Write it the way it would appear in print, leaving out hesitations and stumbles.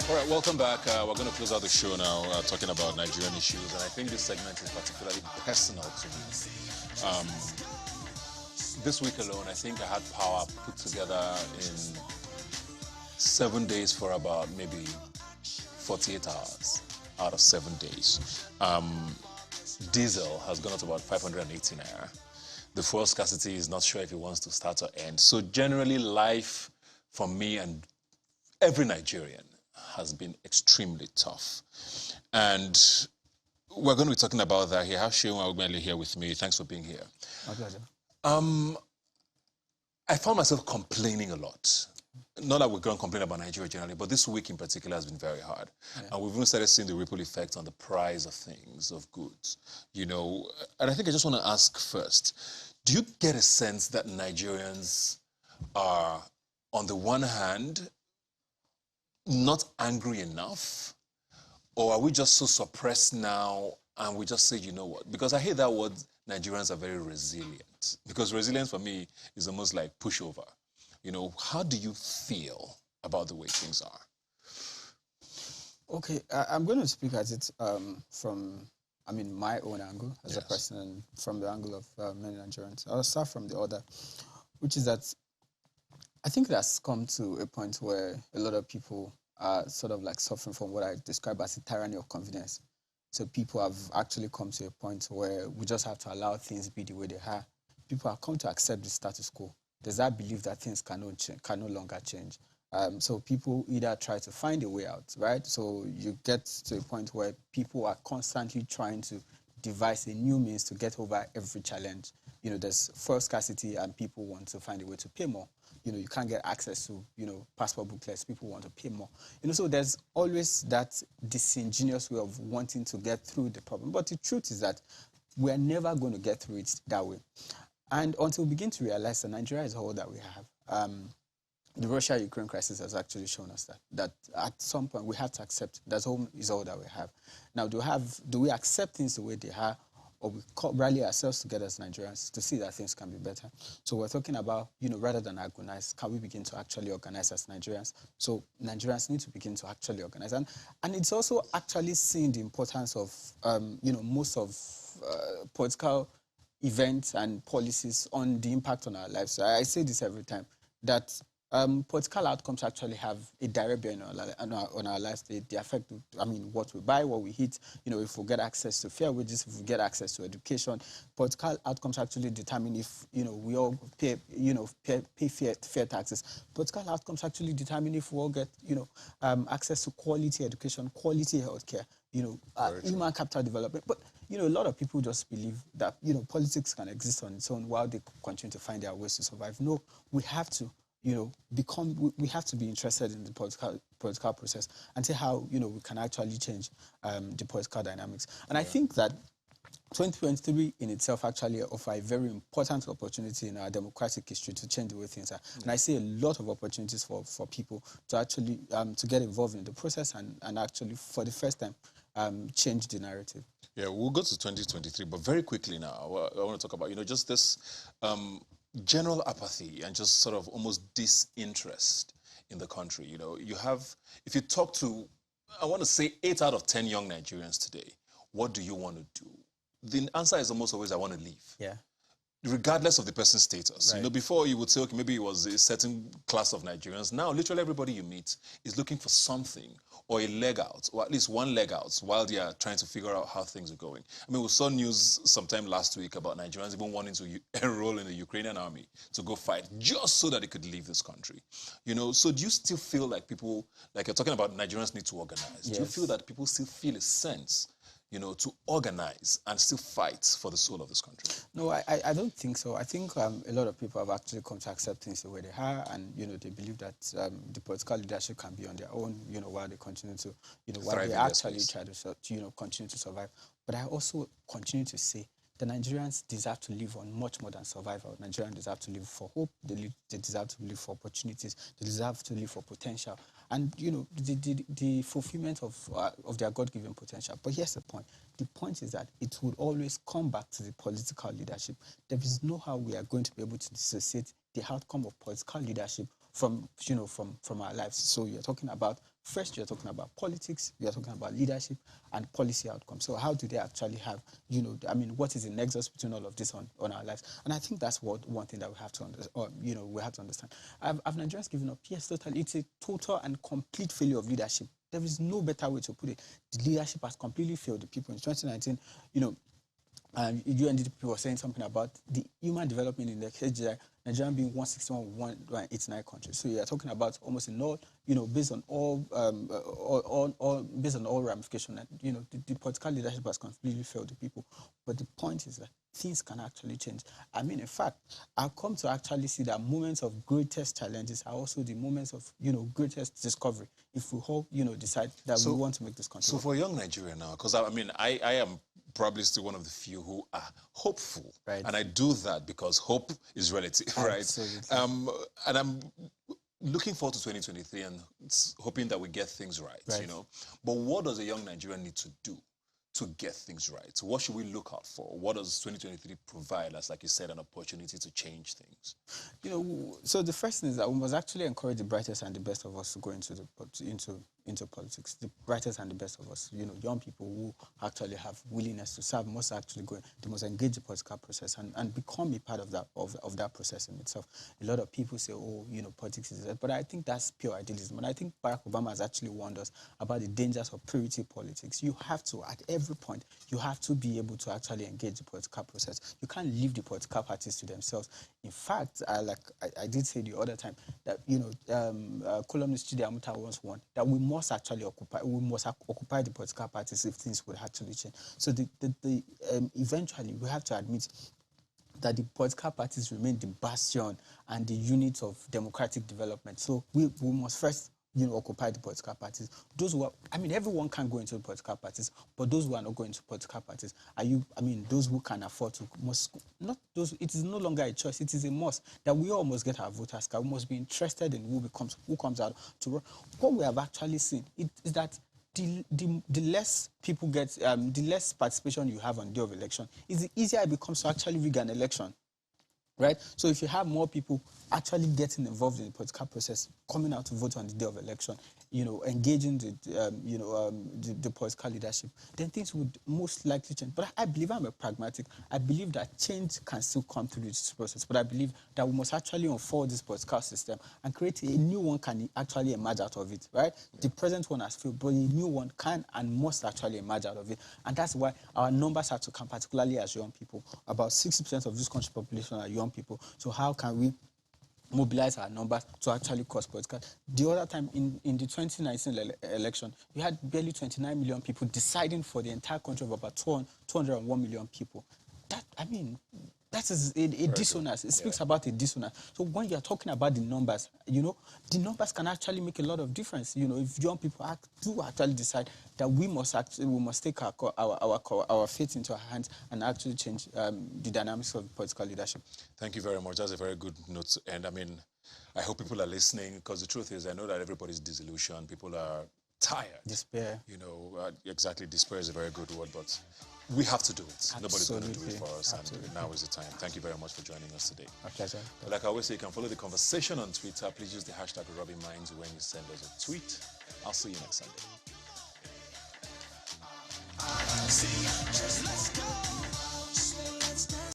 All right, welcome back. We're going to close out the show now, talking about Nigerian issues, and I think this segment is particularly personal to me. Um, this week alone, I think I had power put together in 7 days for about maybe 48 hours out of 7 days. Diesel has gone up to about 580 naira. The fuel scarcity is not sure if it wants to start or end. So generally, life for me and every Nigerian has been extremely tough. And we're going to be talking about that here. I have Seun Awogbenle here with me. Thanks for being here. My pleasure. I found myself complaining a lot. Not that we're going to complain about Nigeria generally, but this week in particular has been very hard. Yeah. And we've even started seeing the ripple effect on the price of things, of goods, you know. And I think I just want to ask first, do you get a sense that Nigerians are, on the one hand, not angry enough, or are we just so suppressed now and we just say, you know what? Because I hear that word, Nigerians are very resilient. Because resilience for me is almost like pushover. You know, how do you feel about the way things are? Okay, I'm going to speak at it from, my own angle as a person, and from the angle of many Nigerians. I'll start from the other, which is that I think that's come to a point where a lot of people are sort of like suffering from what I describe as a tyranny of convenience. So people have actually come to a point where we just have to allow things be the way they are. People have come to accept the status quo. There's that belief that things can no longer change. So people either try to find a way out, right? So you get to a point where people are constantly trying to devise a new means to get over every challenge. You know, there's fuel scarcity and people want to find a way to pay more. You know, you can't get access to, passport booklets. People want to pay more. So there's always that disingenuous way of wanting to get through the problem. But the truth is that we're never going to get through it that way. And until we begin to realize that Nigeria is all that we have, the Russia-Ukraine crisis has actually shown us that at some point we have to accept that home is all that we have. Now, do we accept things the way they are, or we rally ourselves together as Nigerians to see that things can be better? So we're talking about, rather than agonize, can we begin to actually organize as Nigerians? So Nigerians need to begin to actually organize. And it's also actually seeing the importance of, most of political events and policies on the impact on our lives. So I say this every time, that political outcomes actually have a direct bearing on our lives. They affect, what we buy, what we eat. If we get access to fair wages, if we get access to education, political outcomes actually determine if, we all pay fair taxes. Political outcomes actually determine if we all get, access to quality education, quality healthcare, human capital development. But, a lot of people just believe that, politics can exist on its own while they continue to find their ways to survive. No, we have to. We have to be interested in the political process and see how, we can actually change the political dynamics. And I think that 2023 in itself actually offers a very important opportunity in our democratic history to change the way things are. And I see a lot of opportunities for people to actually to get involved in the process and actually, for the first time, change the narrative. Yeah, we'll go to 2023, but very quickly now, I want to talk about, just this general apathy and just sort of almost disinterest in the country. You have, if you talk to, I want to say 8 out of 10 young Nigerians today, what do you want to do? The answer is almost always, I want to leave. Yeah. Regardless of the person's status. Right. Before you would say, okay, maybe it was a certain class of Nigerians. Now, literally everybody you meet is looking for something or a leg out, or at least one leg out, while they are trying to figure out how things are going. We saw news sometime last week about Nigerians even wanting to enroll in the Ukrainian army to go fight just so that they could leave this country. So do you still feel like people, like you're talking about Nigerians need to organize, yes. Do you feel that people still feel a sense to organize and still fight for the soul of this country? No, I don't think so. I think a lot of people have actually come to accept things the way they are, and they believe that the political leadership can be on their own, while they continue to, while they actually try to, continue to survive. But I also continue to say the Nigerians deserve to live on much more than survival. Nigerians deserve to live for hope. They deserve to live for opportunities. They deserve to live for potential. And, the fulfillment of their God-given potential. But here's the point. The point is that it would always come back to the political leadership. There is no how we are going to be able to dissociate the outcome of political leadership from our lives. So you're talking about First, you're talking about politics, you're talking about leadership and policy outcomes. So how do they actually have, what is the nexus between all of this on our lives? And I think that's one thing that we have to understand. Have Nigerians given up? Yes, totally. It's a total and complete failure of leadership. There is no better way to put it. The leadership has completely failed the people. In 2019, UNDP was saying something about the Human Development Index, Nigeria being 161, 189 countries. So you're talking about almost in all, based on all ramifications, and the political leadership has completely failed the people. But the point is that things can actually change. I mean, in fact, I've come to actually see that moments of greatest challenges are also the moments of, greatest discovery. If we all, decide that we want to make this country. So for a young Nigeria now, because I am probably still one of the few who are hopeful. Right. And I do that because hope is relative, right? Absolutely. And I'm looking forward to 2023 and hoping that we get things right, But what does a young Nigerian need to do to get things right? What should we look out for? What does 2023 provide us, like you said, an opportunity to change things? So the first thing is that we must actually encourage the brightest and the best of us to go into politics. The brightest and the best of us, young people who actually have willingness to serve must actually go. They must engage the political process and become a part of that process in itself. A lot of people say, politics is that, but I think that's pure idealism. And I think Barack Obama has actually warned us about the dangers of purity politics. You have to, at every point, you have to be able to actually engage the political process. You can't leave the political parties to themselves. In fact, I did say the other time that columnist Chidi Amuta once warned that we must actually occupy the political parties if things would actually change. So eventually we have to admit that the political parties remain the bastion and the unit of democratic development. So we must first occupy the political parties. Those who are, everyone can go into the political parties, but those who are not going to political parties, those who can afford to, it is no longer a choice, it is a must that we all must get our voters card. We must be interested in who comes out to run. What we have actually seen is that the less people get, the less participation you have on the day of election, is the easier it becomes to actually rig an election. Right? So if you have more people actually getting involved in the political process, coming out to vote on the day of election, engaging the political leadership, then things would most likely change. But I believe I'm a pragmatic. I believe that change can still come through this process. But I believe that we must actually unfold this political system and create a new one can actually emerge out of it, right? Yeah. The present one has failed, but a new one can and must actually emerge out of it. And that's why our numbers have to come, particularly as young people. About 60% of this country's population are young people. So how can we mobilize our numbers to actually cause political? The other time in the 2019 election, we had barely 29 million people deciding for the entire country of about 201 million people. That is a dissonance. It speaks about a dissonance. So when you're talking about the numbers, the numbers can actually make a lot of difference. If young people do actually decide that we must take our fate into our hands and actually change the dynamics of political leadership. Thank you very much. That's a very good note to end. I hope people are listening, because the truth is, I know that everybody's disillusioned. People are tired. Despair. Exactly. Despair is a very good word, but we have to do it. Absolutely. Nobody's going to do it for us. Absolutely. And now is the time. Thank you very much for joining us today. My pleasure. Like I always say, you can follow the conversation on Twitter. Please use the hashtag RubbinMinds when you send us a tweet. I'll see you next Sunday.